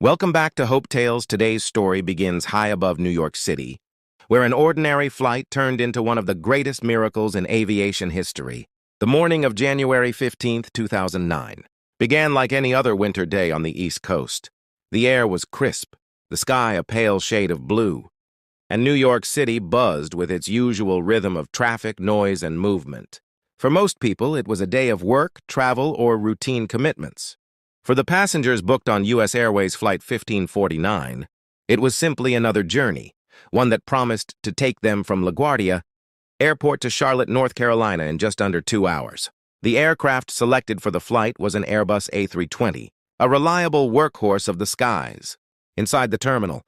Welcome back to Hope Tales. Today's story begins high above New York City, where an ordinary flight turned into one of the greatest miracles in aviation history. The morning of January 15th, 2009, began like any other winter day on the East Coast. The air was crisp, the sky a pale shade of blue, and New York City buzzed with its usual rhythm of traffic, noise, and movement. For most people, it was a day of work, travel, or routine commitments. For the passengers booked on U.S. Airways Flight 1549, it was simply another journey, one that promised to take them from LaGuardia Airport to Charlotte, North Carolina in just under 2 hours. The aircraft selected for the flight was an Airbus A320, a reliable workhorse of the skies. Inside the terminal,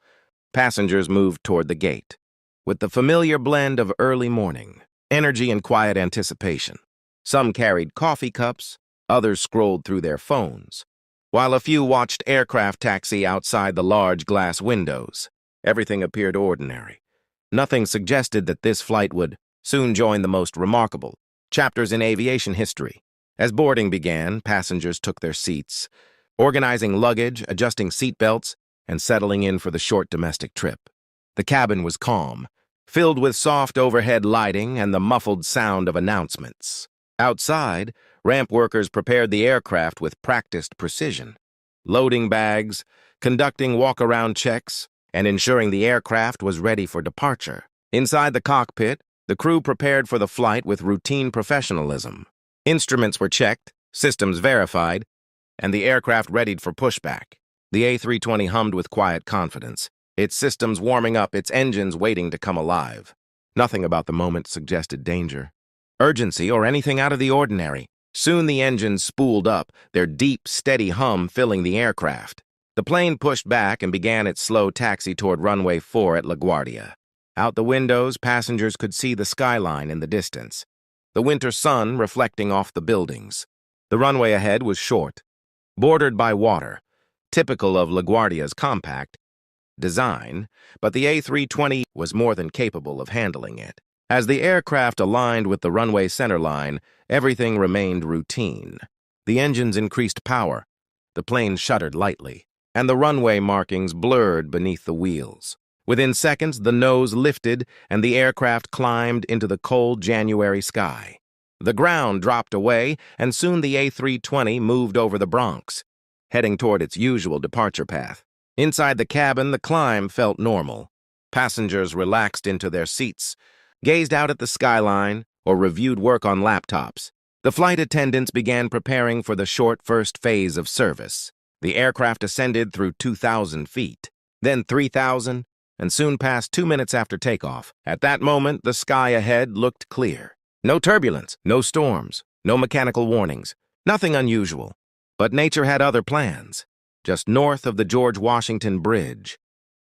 passengers moved toward the gate, with the familiar blend of early morning, energy, and quiet anticipation. Some carried coffee cups, others scrolled through their phones, while a few watched aircraft taxi outside the large glass windows. Everything appeared ordinary. Nothing suggested that this flight would soon join the most remarkable chapters in aviation history. As boarding began, passengers took their seats, organizing luggage, adjusting seatbelts, and settling in for the short domestic trip. The cabin was calm, filled with soft overhead lighting and the muffled sound of announcements. Outside, ramp workers prepared the aircraft with practiced precision, loading bags, conducting walk-around checks, and ensuring the aircraft was ready for departure. Inside the cockpit, the crew prepared for the flight with routine professionalism. Instruments were checked, systems verified, and the aircraft readied for pushback. The A320 hummed with quiet confidence, its systems warming up, its engines waiting to come alive. Nothing about the moment suggested danger, urgency, or anything out of the ordinary. Soon the engines spooled up, their deep, steady hum filling the aircraft. The plane pushed back and began its slow taxi toward runway 4 at LaGuardia. Out the windows, passengers could see the skyline in the distance, the winter sun reflecting off the buildings. The runway ahead was short, bordered by water, typical of LaGuardia's compact design, but the A320 was more than capable of handling it. As the aircraft aligned with the runway centerline, everything remained routine. The engines increased power, the plane shuddered lightly, and the runway markings blurred beneath the wheels. Within seconds, the nose lifted and the aircraft climbed into the cold January sky. The ground dropped away, and soon the A320 moved over the Bronx, heading toward its usual departure path. Inside the cabin, the climb felt normal. Passengers relaxed into their seats, gazed out at the skyline, or reviewed work on laptops. The flight attendants began preparing for the short first phase of service. The aircraft ascended through 2,000 feet, then 3,000, and soon passed 2 minutes after takeoff. At that moment, the sky ahead looked clear. No turbulence, no storms, no mechanical warnings, nothing unusual. But nature had other plans. Just north of the George Washington Bridge,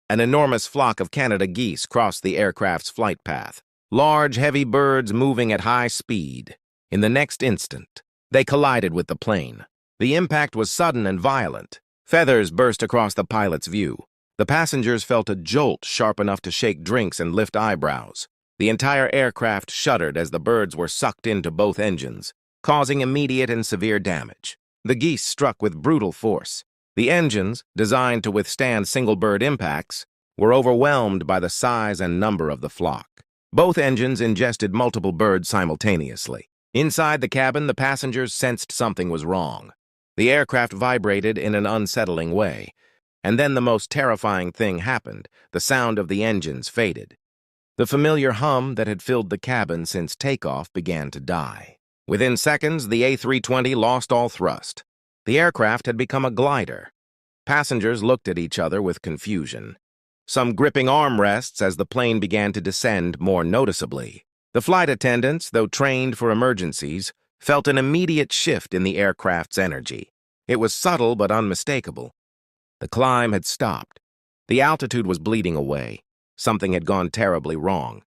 an enormous flock of Canada geese crossed the aircraft's flight path. Large, heavy birds moving at high speed. In the next instant, they collided with the plane. The impact was sudden and violent. Feathers burst across the pilot's view. The passengers felt a jolt sharp enough to shake drinks and lift eyebrows. The entire aircraft shuddered as the birds were sucked into both engines, causing immediate and severe damage. The geese struck with brutal force. The engines, designed to withstand single-bird impacts, were overwhelmed by the size and number of the flock. Both engines ingested multiple birds simultaneously. Inside the cabin, the passengers sensed something was wrong. The aircraft vibrated in an unsettling way, and then the most terrifying thing happened. The sound of the engines faded. The familiar hum that had filled the cabin since takeoff began to die. Within seconds, the A320 lost all thrust. The aircraft had become a glider. Passengers looked at each other with confusion, some gripping armrests as the plane began to descend more noticeably. The flight attendants, though trained for emergencies, felt an immediate shift in the aircraft's energy. It was subtle but unmistakable. The climb had stopped. The altitude was bleeding away. Something had gone terribly wrong.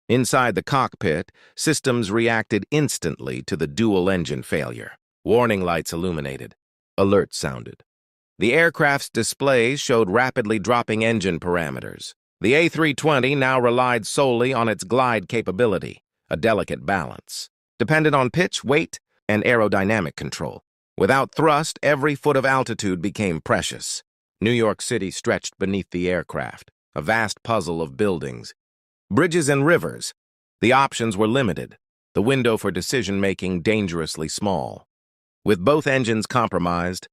Inside the cockpit, systems reacted instantly to the dual-engine failure. Warning lights illuminated. Alerts sounded. The aircraft's displays showed rapidly dropping engine parameters. The A320 now relied solely on its glide capability, a delicate balance, dependent on pitch, weight, and aerodynamic control. Without thrust, every foot of altitude became precious. New York City stretched beneath the aircraft, a vast puzzle of buildings, bridges and rivers. The options were limited, the window for decision-making dangerously small. With both engines compromised,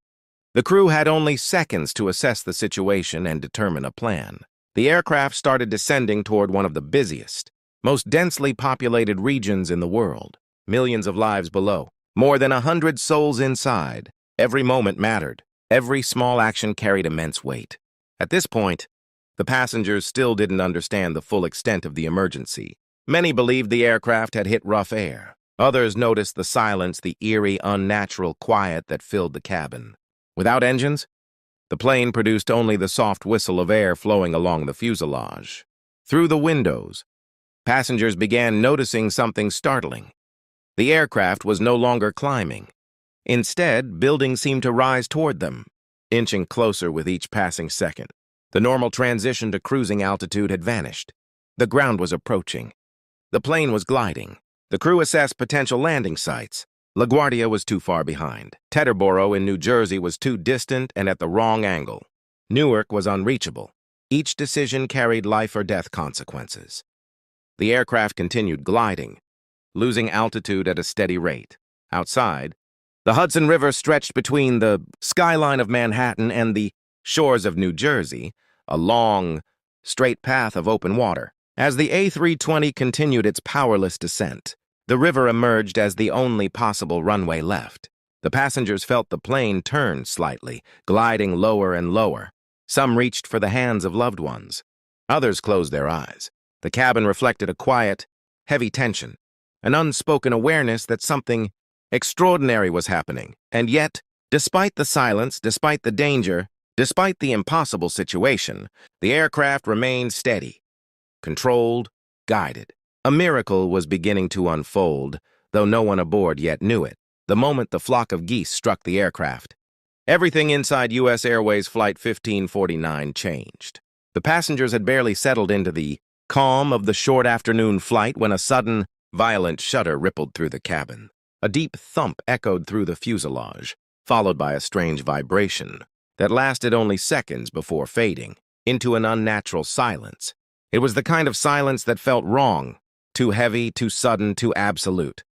the crew had only seconds to assess the situation and determine a plan. The aircraft started descending toward one of the busiest, most densely populated regions in the world. Millions of lives below, more than 100 souls inside. Every moment mattered. Every small action carried immense weight. At this point, the passengers still didn't understand the full extent of the emergency. Many believed the aircraft had hit rough air. Others noticed the silence, the eerie, unnatural quiet that filled the cabin. Without engines, the plane produced only the soft whistle of air flowing along the fuselage. Through the windows, passengers began noticing something startling. The aircraft was no longer climbing. Instead, buildings seemed to rise toward them, inching closer with each passing second. The normal transition to cruising altitude had vanished. The ground was approaching. The plane was gliding. The crew assessed potential landing sites. LaGuardia was too far behind. Teterboro in New Jersey was too distant and at the wrong angle. Newark was unreachable. Each decision carried life or death consequences. The aircraft continued gliding, losing altitude at a steady rate. Outside, the Hudson River stretched between the skyline of Manhattan and the shores of New Jersey, a long, straight path of open water. As the A320 continued its powerless descent, the river emerged as the only possible runway left. The passengers felt the plane turn slightly, gliding lower and lower. Some reached for the hands of loved ones. Others closed their eyes. The cabin reflected a quiet, heavy tension, an unspoken awareness that something extraordinary was happening. And yet, despite the silence, despite the danger, despite the impossible situation, the aircraft remained steady, controlled, guided. A miracle was beginning to unfold, though no one aboard yet knew it. The moment the flock of geese struck the aircraft, everything inside U.S. Airways Flight 1549 changed. The passengers had barely settled into the calm of the short afternoon flight when a sudden, violent shudder rippled through the cabin. A deep thump echoed through the fuselage, followed by a strange vibration that lasted only seconds before fading into an unnatural silence. It was the kind of silence that felt wrong, too heavy, too sudden, too absolute.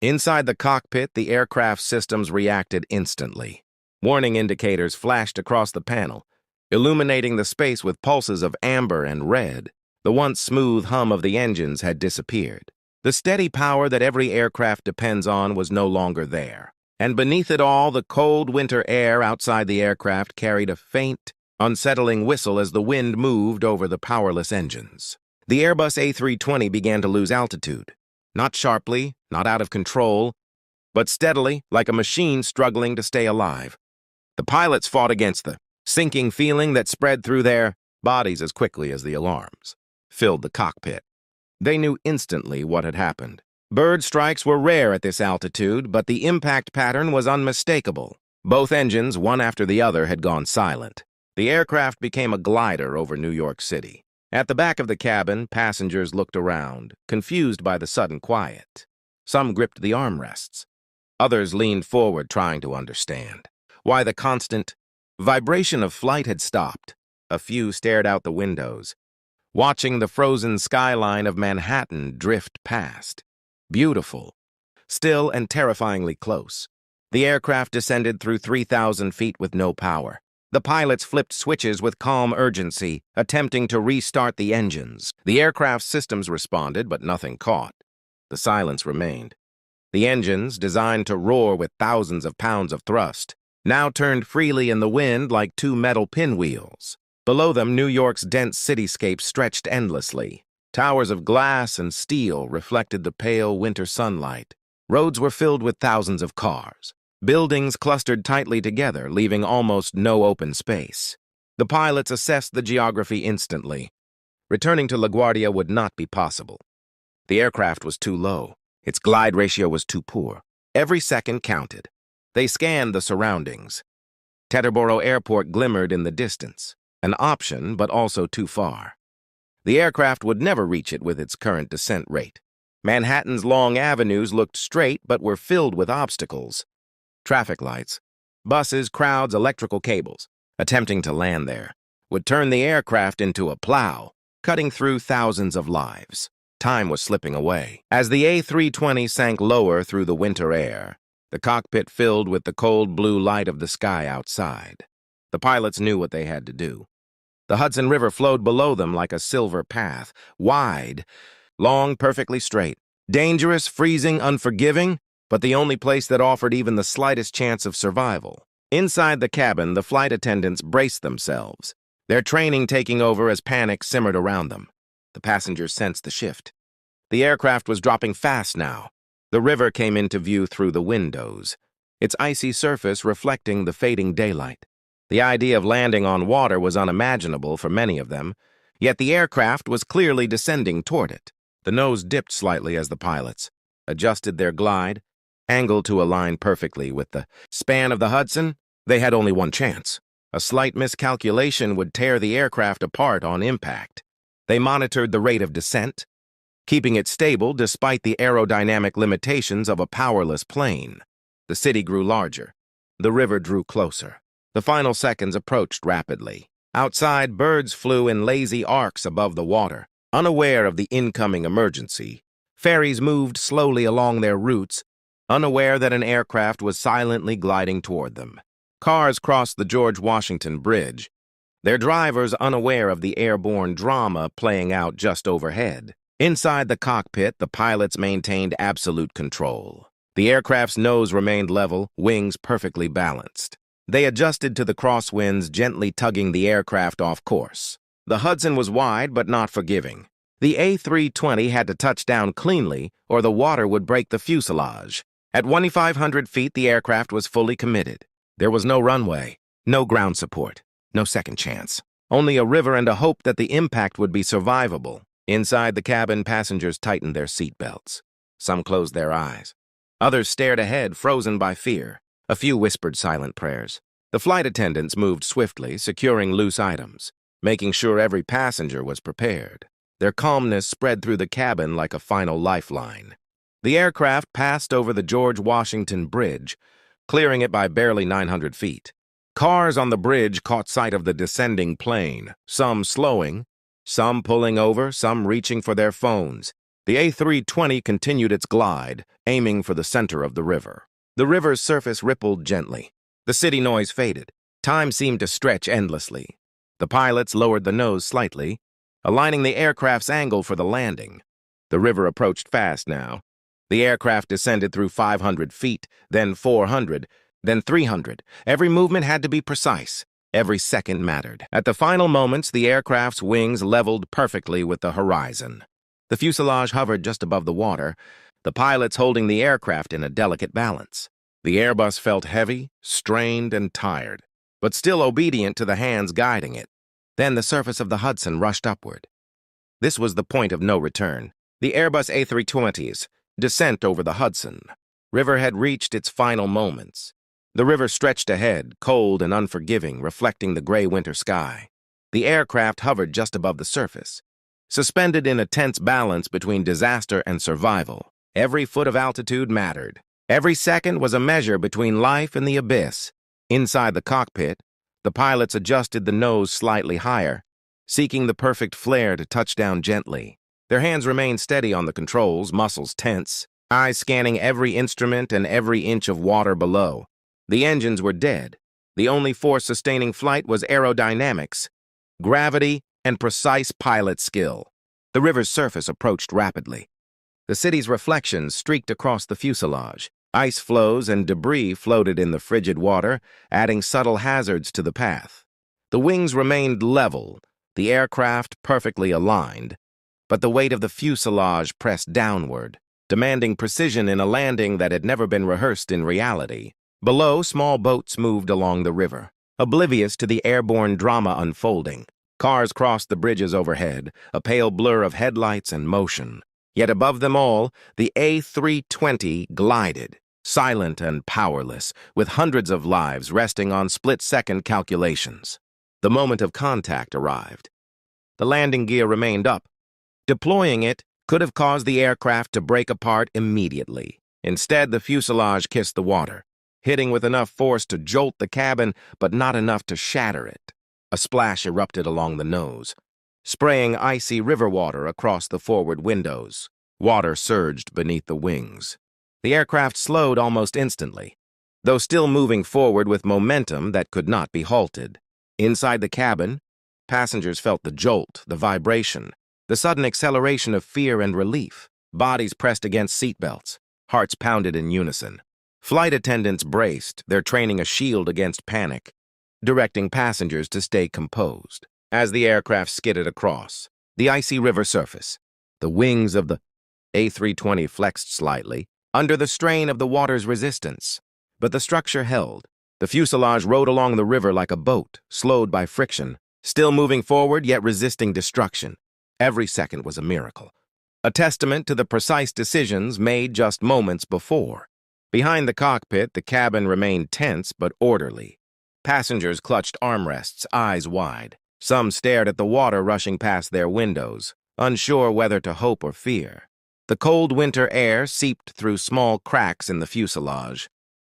Inside the cockpit, the aircraft systems reacted instantly. Warning indicators flashed across the panel, illuminating the space with pulses of amber and red. The once smooth hum of the engines had disappeared. The steady power that every aircraft depends on was no longer there. And beneath it all, the cold winter air outside the aircraft carried a faint, unsettling whistle as the wind moved over the powerless engines. The Airbus A320 began to lose altitude. Not sharply, not out of control, but steadily, like a machine struggling to stay alive. The pilots fought against the sinking feeling that spread through their bodies as quickly as the alarms filled the cockpit. They knew instantly what had happened. Bird strikes were rare at this altitude, but the impact pattern was unmistakable. Both engines, one after the other, had gone silent. The aircraft became a glider over New York City. At the back of the cabin, passengers looked around, confused by the sudden quiet. Some gripped the armrests. Others leaned forward, trying to understand why the constant vibration of flight had stopped. A few stared out the windows, watching the frozen skyline of Manhattan drift past. Beautiful, still and terrifyingly close. The aircraft descended through 3,000 feet with no power. The pilots flipped switches with calm urgency, attempting to restart the engines. The aircraft's systems responded, but nothing caught. The silence remained. The engines, designed to roar with thousands of pounds of thrust, now turned freely in the wind like two metal pinwheels. Below them, New York's dense cityscape stretched endlessly. Towers of glass and steel reflected the pale winter sunlight. Roads were filled with thousands of cars. Buildings clustered tightly together, leaving almost no open space. The pilots assessed the geography instantly. Returning to LaGuardia would not be possible. The aircraft was too low. Its glide ratio was too poor. Every second counted. They scanned the surroundings. Teterboro Airport glimmered in the distance. An option, but also too far. The aircraft would never reach it with its current descent rate. Manhattan's long avenues looked straight, but were filled with obstacles. Traffic lights, buses, crowds, electrical cables. Attempting to land there would turn the aircraft into a plow, cutting through thousands of lives. Time was slipping away. As the A320 sank lower through the winter air, the cockpit filled with the cold blue light of the sky outside. The pilots knew what they had to do. The Hudson River flowed below them like a silver path, wide, long, perfectly straight. Dangerous, freezing, unforgiving, but the only place that offered even the slightest chance of survival. Inside the cabin, the flight attendants braced themselves, their training taking over as panic simmered around them. The passengers sensed the shift. The aircraft was dropping fast now. The river came into view through the windows, its icy surface reflecting the fading daylight. The idea of landing on water was unimaginable for many of them, yet the aircraft was clearly descending toward it. The nose dipped slightly as the pilots adjusted their glide, angled to align perfectly with the span of the Hudson. They had only one chance. A slight miscalculation would tear the aircraft apart on impact. They monitored the rate of descent, keeping it stable despite the aerodynamic limitations of a powerless plane. The city grew larger. The river drew closer. The final seconds approached rapidly. Outside, birds flew in lazy arcs above the water, unaware of the incoming emergency. Ferries moved slowly along their routes, unaware that an aircraft was silently gliding toward them. Cars crossed the George Washington Bridge, their drivers unaware of the airborne drama playing out just overhead. Inside the cockpit, the pilots maintained absolute control. The aircraft's nose remained level, wings perfectly balanced. They adjusted to the crosswinds, gently tugging the aircraft off course. The Hudson was wide but not forgiving. The A320 had to touch down cleanly, or the water would break the fuselage. At 2,500 feet, the aircraft was fully committed. There was no runway, no ground support, no second chance. Only a river and a hope that the impact would be survivable. Inside the cabin, passengers tightened their seatbelts. Some closed their eyes. Others stared ahead, frozen by fear. A few whispered silent prayers. The flight attendants moved swiftly, securing loose items, making sure every passenger was prepared. Their calmness spread through the cabin like a final lifeline. The aircraft passed over the George Washington Bridge, clearing it by barely 900 feet. Cars on the bridge caught sight of the descending plane, some slowing, some pulling over, some reaching for their phones. The A320 continued its glide, aiming for the center of the river. The river's surface rippled gently. The city noise faded. Time seemed to stretch endlessly. The pilots lowered the nose slightly, aligning the aircraft's angle for the landing. The river approached fast now. The aircraft descended through 500 feet, then 400, then 300. Every movement had to be precise. Every second mattered. At the final moments, the aircraft's wings leveled perfectly with the horizon. The fuselage hovered just above the water, the pilots holding the aircraft in a delicate balance. The Airbus felt heavy, strained, and tired, but still obedient to the hands guiding it. Then the surface of the Hudson rushed upward. This was the point of no return. The Airbus A320's descent over the Hudson. River had reached its final moments. The river stretched ahead, cold and unforgiving, reflecting the gray winter sky. The aircraft hovered just above the surface, suspended in a tense balance between disaster and survival. Every foot of altitude mattered. Every second was a measure between life and the abyss. Inside the cockpit, the pilots adjusted the nose slightly higher, seeking the perfect flare to touch down gently. Their hands remained steady on the controls, muscles tense, eyes scanning every instrument and every inch of water below. The engines were dead. The only force sustaining flight was aerodynamics, gravity, and precise pilot skill. The river's surface approached rapidly. The city's reflections streaked across the fuselage. Ice floes and debris floated in the frigid water, adding subtle hazards to the path. The wings remained level, the aircraft perfectly aligned, but the weight of the fuselage pressed downward, demanding precision in a landing that had never been rehearsed in reality. Below, small boats moved along the river, oblivious to the airborne drama unfolding. Cars crossed the bridges overhead, a pale blur of headlights and motion. Yet above them all, the A320 glided, silent and powerless, with hundreds of lives resting on split-second calculations. The moment of contact arrived. The landing gear remained up. Deploying it could have caused the aircraft to break apart immediately. Instead, the fuselage kissed the water. hitting with enough force to jolt the cabin, but not enough to shatter it. A splash erupted along the nose, spraying icy river water across the forward windows. Water surged beneath the wings. The aircraft slowed almost instantly, though still moving forward with momentum that could not be halted. Inside the cabin, passengers felt the jolt, the vibration, the sudden acceleration of fear and relief. Bodies pressed against seatbelts, hearts pounded in unison. Flight attendants braced, their training a shield against panic, directing passengers to stay composed. As the aircraft skidded across the icy river surface, the wings of the A320 flexed slightly under the strain of the water's resistance. But the structure held. The fuselage rode along the river like a boat, slowed by friction, still moving forward yet resisting destruction. Every second was a miracle, a testament to the precise decisions made just moments before. Behind the cockpit, the cabin remained tense but orderly. Passengers clutched armrests, eyes wide. Some stared at the water rushing past their windows, unsure whether to hope or fear. The cold winter air seeped through small cracks in the fuselage,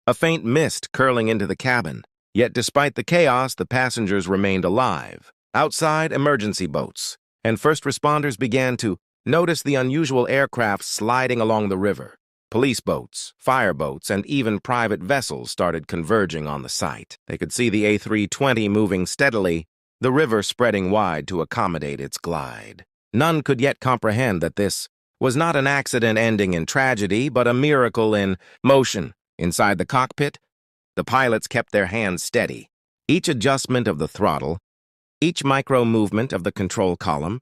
a faint mist curling into the cabin. Yet despite the chaos, the passengers remained alive. Outside, emergency boats and first responders began to notice the unusual aircraft sliding along the river. Police boats, fire boats, and even private vessels started converging on the site. They could see the A320 moving steadily, the river spreading wide to accommodate its glide. None could yet comprehend that this was not an accident ending in tragedy, but a miracle in motion. Inside the cockpit, the pilots kept their hands steady. Each adjustment of the throttle, each micro-movement of the control column,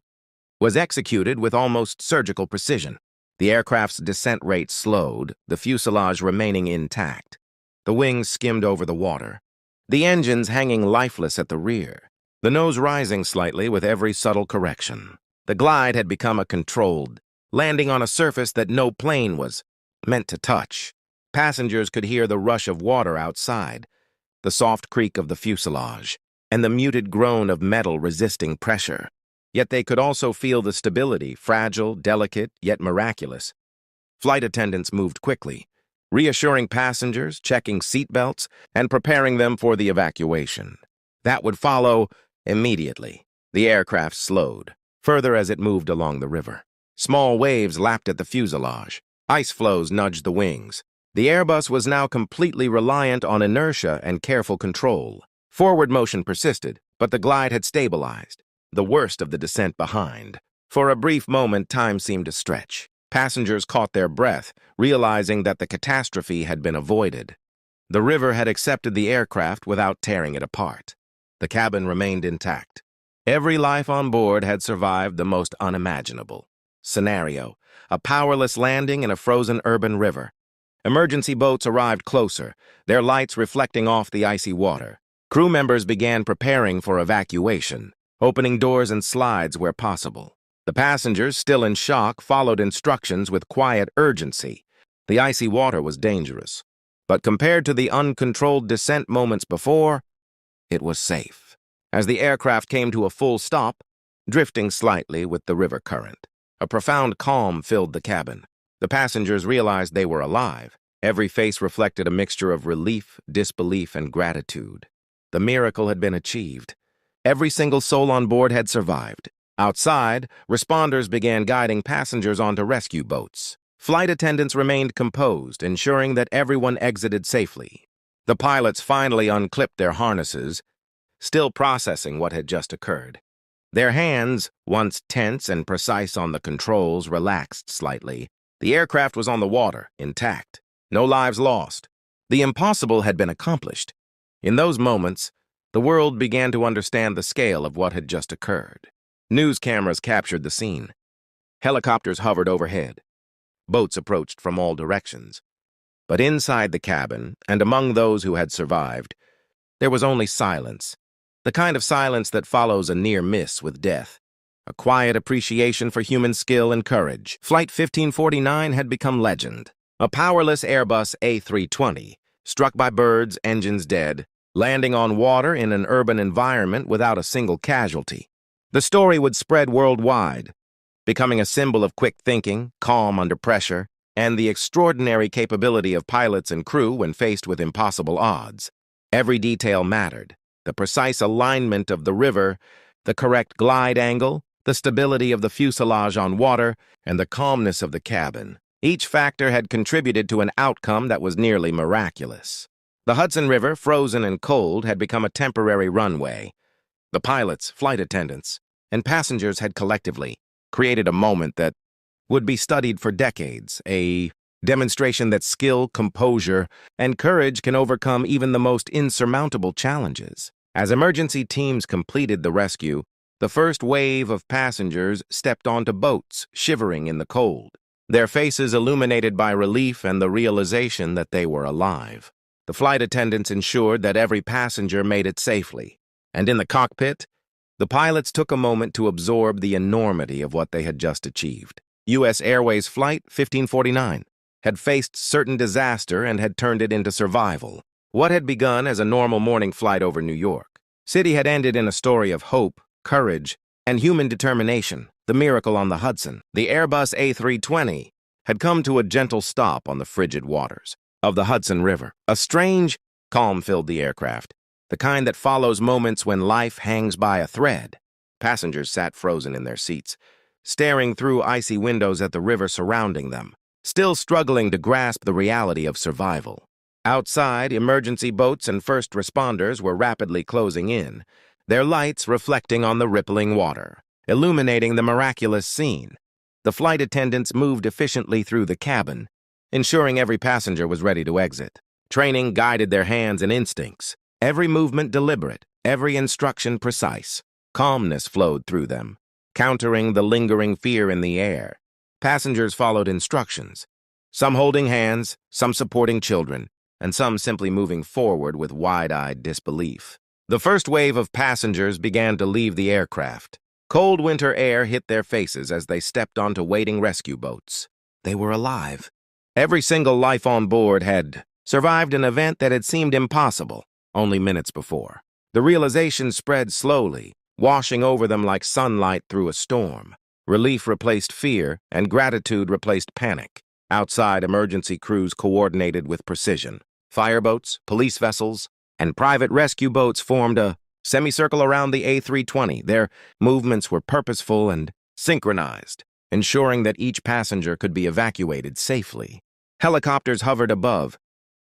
was executed with almost surgical precision. The aircraft's descent rate slowed, the fuselage remaining intact. The wings skimmed over the water, the engines hanging lifeless at the rear, the nose rising slightly with every subtle correction. The glide had become a controlled, landing on a surface that no plane was meant to touch. Passengers could hear the rush of water outside, the soft creak of the fuselage, and the muted groan of metal resisting pressure. Yet they could also feel the stability, fragile, delicate, yet miraculous. Flight attendants moved quickly, reassuring passengers, checking seatbelts, and preparing them for the evacuation. That would follow immediately. The aircraft slowed, further as it moved along the river. Small waves lapped at the fuselage. Ice floes nudged the wings. The Airbus was now completely reliant on inertia and careful control. Forward motion persisted, but the glide had stabilized, the worst of the descent behind. For a brief moment, time seemed to stretch. Passengers caught their breath, realizing that the catastrophe had been avoided. The river had accepted the aircraft without tearing it apart. The cabin remained intact. Every life on board had survived the most unimaginable scenario, a powerless landing in a frozen urban river. Emergency boats arrived closer, their lights reflecting off the icy water. Crew members began preparing for evacuation, opening doors and slides where possible. The passengers, still in shock, followed instructions with quiet urgency. The icy water was dangerous, but compared to the uncontrolled descent moments before, it was safe. As the aircraft came to a full stop, drifting slightly with the river current, a profound calm filled the cabin. The passengers realized they were alive. Every face reflected a mixture of relief, disbelief, and gratitude. The miracle had been achieved. Every single soul on board had survived. Outside, responders began guiding passengers onto rescue boats. Flight attendants remained composed, ensuring that everyone exited safely. The pilots finally unclipped their harnesses, still processing what had just occurred. Their hands, once tense and precise on the controls, relaxed slightly. The aircraft was on the water, intact. No lives lost. The impossible had been accomplished. In those moments, the world began to understand the scale of what had just occurred. News cameras captured the scene. Helicopters hovered overhead. Boats approached from all directions. But inside the cabin, and among those who had survived, there was only silence. The kind of silence that follows a near miss with death. A quiet appreciation for human skill and courage. Flight 1549 had become legend. A powerless Airbus A320, struck by birds, engines dead, landing on water in an urban environment without a single casualty. The story would spread worldwide, becoming a symbol of quick thinking, calm under pressure, and the extraordinary capability of pilots and crew when faced with impossible odds. Every detail mattered: the precise alignment of the river, the correct glide angle, the stability of the fuselage on water, and the calmness of the cabin. Each factor had contributed to an outcome that was nearly miraculous. The Hudson River, frozen and cold, had become a temporary runway. The pilots, flight attendants, and passengers had collectively created a moment that would be studied for decades, a demonstration that skill, composure, and courage can overcome even the most insurmountable challenges. As emergency teams completed the rescue, the first wave of passengers stepped onto boats, shivering in the cold, their faces illuminated by relief and the realization that they were alive. The flight attendants ensured that every passenger made it safely, and in the cockpit, the pilots took a moment to absorb the enormity of what they had just achieved. U.S. Airways Flight 1549 had faced certain disaster and had turned it into survival. What had begun as a normal morning flight over New York City had ended in a story of hope, courage, and human determination. The miracle on the Hudson, the Airbus A320, had come to a gentle stop on the frigid waters of the Hudson River. A strange calm filled the aircraft, the kind that follows moments when life hangs by a thread. Passengers sat frozen in their seats, staring through icy windows at the river surrounding them, still struggling to grasp the reality of survival. Outside, emergency boats and first responders were rapidly closing in, their lights reflecting on the rippling water, illuminating the miraculous scene. The flight attendants moved efficiently through the cabin, ensuring every passenger was ready to exit. Training guided their hands and instincts, every movement deliberate, every instruction precise. Calmness flowed through them, countering the lingering fear in the air. Passengers followed instructions, some holding hands, some supporting children, and some simply moving forward with wide-eyed disbelief. The first wave of passengers began to leave the aircraft. Cold winter air hit their faces as they stepped onto waiting rescue boats. They were alive. Every single life on board had survived an event that had seemed impossible only minutes before. The realization spread slowly, washing over them like sunlight through a storm. Relief replaced fear, and gratitude replaced panic. Outside, emergency crews coordinated with precision. Fireboats, police vessels, and private rescue boats formed a semicircle around the A320. Their movements were purposeful and synchronized, ensuring that each passenger could be evacuated safely. Helicopters hovered above,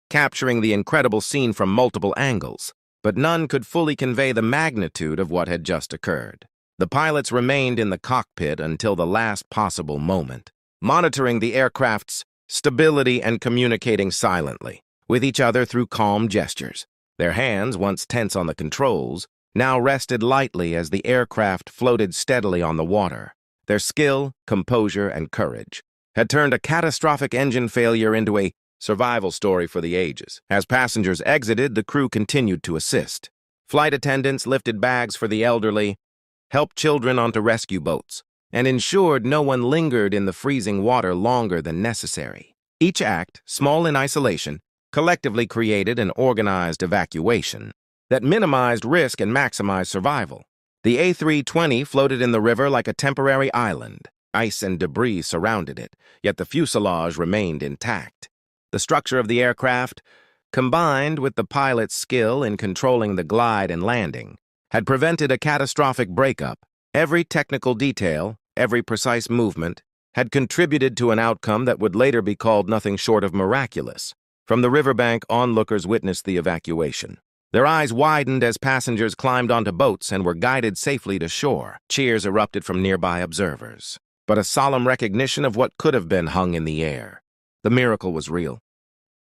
capturing the incredible scene from multiple angles, but none could fully convey the magnitude of what had just occurred. The pilots remained in the cockpit until the last possible moment, monitoring the aircraft's stability and communicating silently with each other through calm gestures. Their hands, once tense on the controls, now rested lightly as the aircraft floated steadily on the water. Their skill, composure, and courage had turned a catastrophic engine failure into a survival story for the ages. As passengers exited, the crew continued to assist. Flight attendants lifted bags for the elderly, helped children onto rescue boats, and ensured no one lingered in the freezing water longer than necessary. Each act, small in isolation, collectively created an organized evacuation that minimized risk and maximized survival. The A320 floated in the river like a temporary island. Ice and debris surrounded it, yet the fuselage remained intact. The structure of the aircraft, combined with the pilot's skill in controlling the glide and landing, had prevented a catastrophic breakup. Every technical detail, every precise movement, had contributed to an outcome that would later be called nothing short of miraculous. From the riverbank, onlookers witnessed the evacuation. Their eyes widened as passengers climbed onto boats and were guided safely to shore. Cheers erupted from nearby observers, but a solemn recognition of what could have been hung in the air. The miracle was real,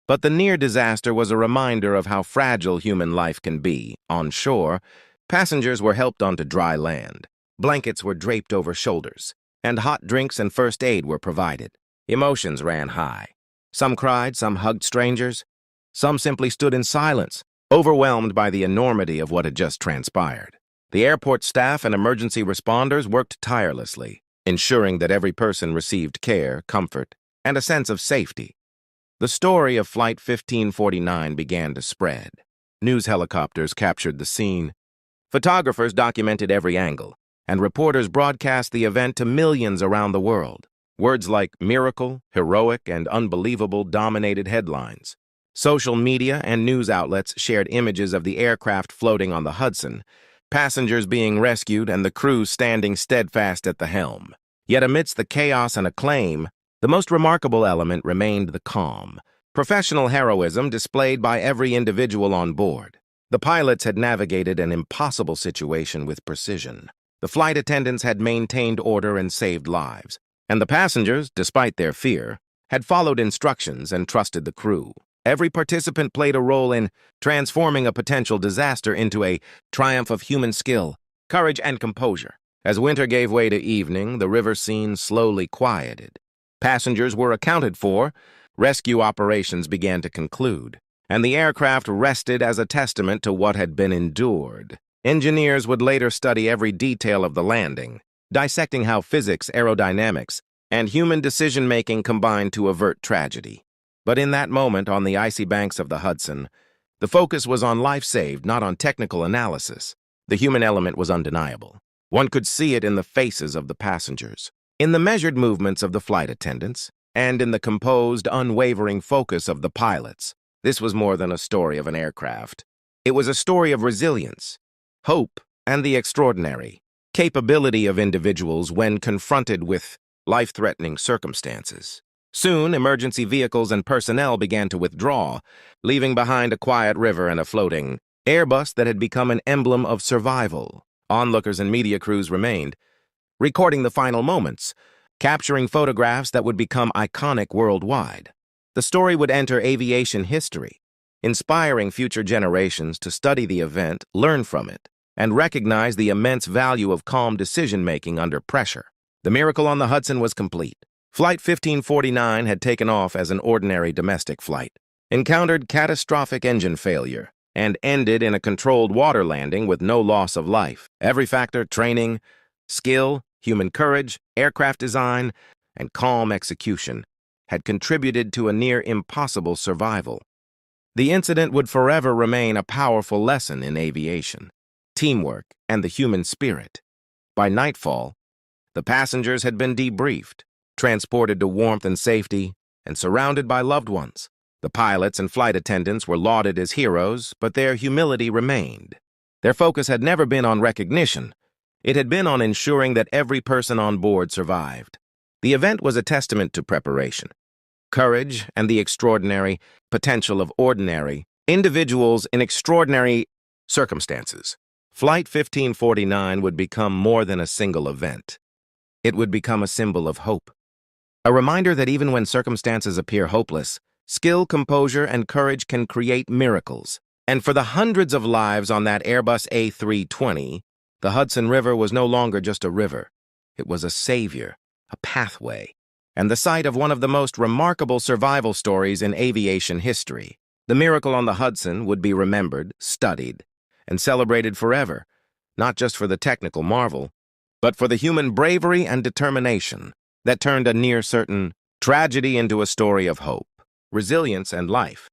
but the near disaster was a reminder of how fragile human life can be. On shore, passengers were helped onto dry land. Blankets were draped over shoulders, and hot drinks and first aid were provided. Emotions ran high. Some cried, some hugged strangers, some simply stood in silence, overwhelmed by the enormity of what had just transpired. The airport staff and emergency responders worked tirelessly, ensuring that every person received care, comfort, and a sense of safety. The story of Flight 1549 began to spread. News helicopters captured the scene. Photographers documented every angle, and reporters broadcast the event to millions around the world. Words like miracle, heroic, and unbelievable dominated headlines. Social media and news outlets shared images of the aircraft floating on the Hudson, passengers being rescued and the crew standing steadfast at the helm. Yet amidst the chaos and acclaim, the most remarkable element remained the calm, professional heroism displayed by every individual on board. The pilots had navigated an impossible situation with precision. The flight attendants had maintained order and saved lives, and the passengers, despite their fear, had followed instructions and trusted the crew. Every participant played a role in transforming a potential disaster into a triumph of human skill, courage, and composure. As winter gave way to evening, the river scene slowly quieted. Passengers were accounted for, rescue operations began to conclude, and the aircraft rested as a testament to what had been endured. Engineers would later study every detail of the landing, dissecting how physics, aerodynamics, and human decision-making combined to avert tragedy. But in that moment on the icy banks of the Hudson, the focus was on life saved, not on technical analysis. The human element was undeniable. One could see it in the faces of the passengers, in the measured movements of the flight attendants, and in the composed, unwavering focus of the pilots. This was more than a story of an aircraft. It was a story of resilience, hope, and the extraordinary capability of individuals when confronted with life-threatening circumstances. Soon, emergency vehicles and personnel began to withdraw, leaving behind a quiet river and a floating Airbus that had become an emblem of survival. Onlookers and media crews remained, recording the final moments, capturing photographs that would become iconic worldwide. The story would enter aviation history, inspiring future generations to study the event, learn from it, and recognize the immense value of calm decision-making under pressure. The miracle on the Hudson was complete. Flight 1549 had taken off as an ordinary domestic flight, encountered catastrophic engine failure, and ended in a controlled water landing with no loss of life. Every factor, training, skill, human courage, aircraft design, and calm execution, had contributed to a near-impossible survival. The incident would forever remain a powerful lesson in aviation, teamwork, and the human spirit. By nightfall, the passengers had been debriefed, transported to warmth and safety, and surrounded by loved ones. The pilots and flight attendants were lauded as heroes, but their humility remained. Their focus had never been on recognition. It had been on ensuring that every person on board survived. The event was a testament to preparation, courage, and the extraordinary potential of ordinary individuals in extraordinary circumstances. Flight 1549 would become more than a single event. It would become a symbol of hope. A reminder that even when circumstances appear hopeless, skill, composure, and courage can create miracles. And for the hundreds of lives on that Airbus A320, the Hudson River was no longer just a river. It was a savior, a pathway, and the site of one of the most remarkable survival stories in aviation history. The miracle on the Hudson would be remembered, studied, and celebrated forever, not just for the technical marvel, but for the human bravery and determination that turned a near-certain tragedy into a story of hope, resilience, and life.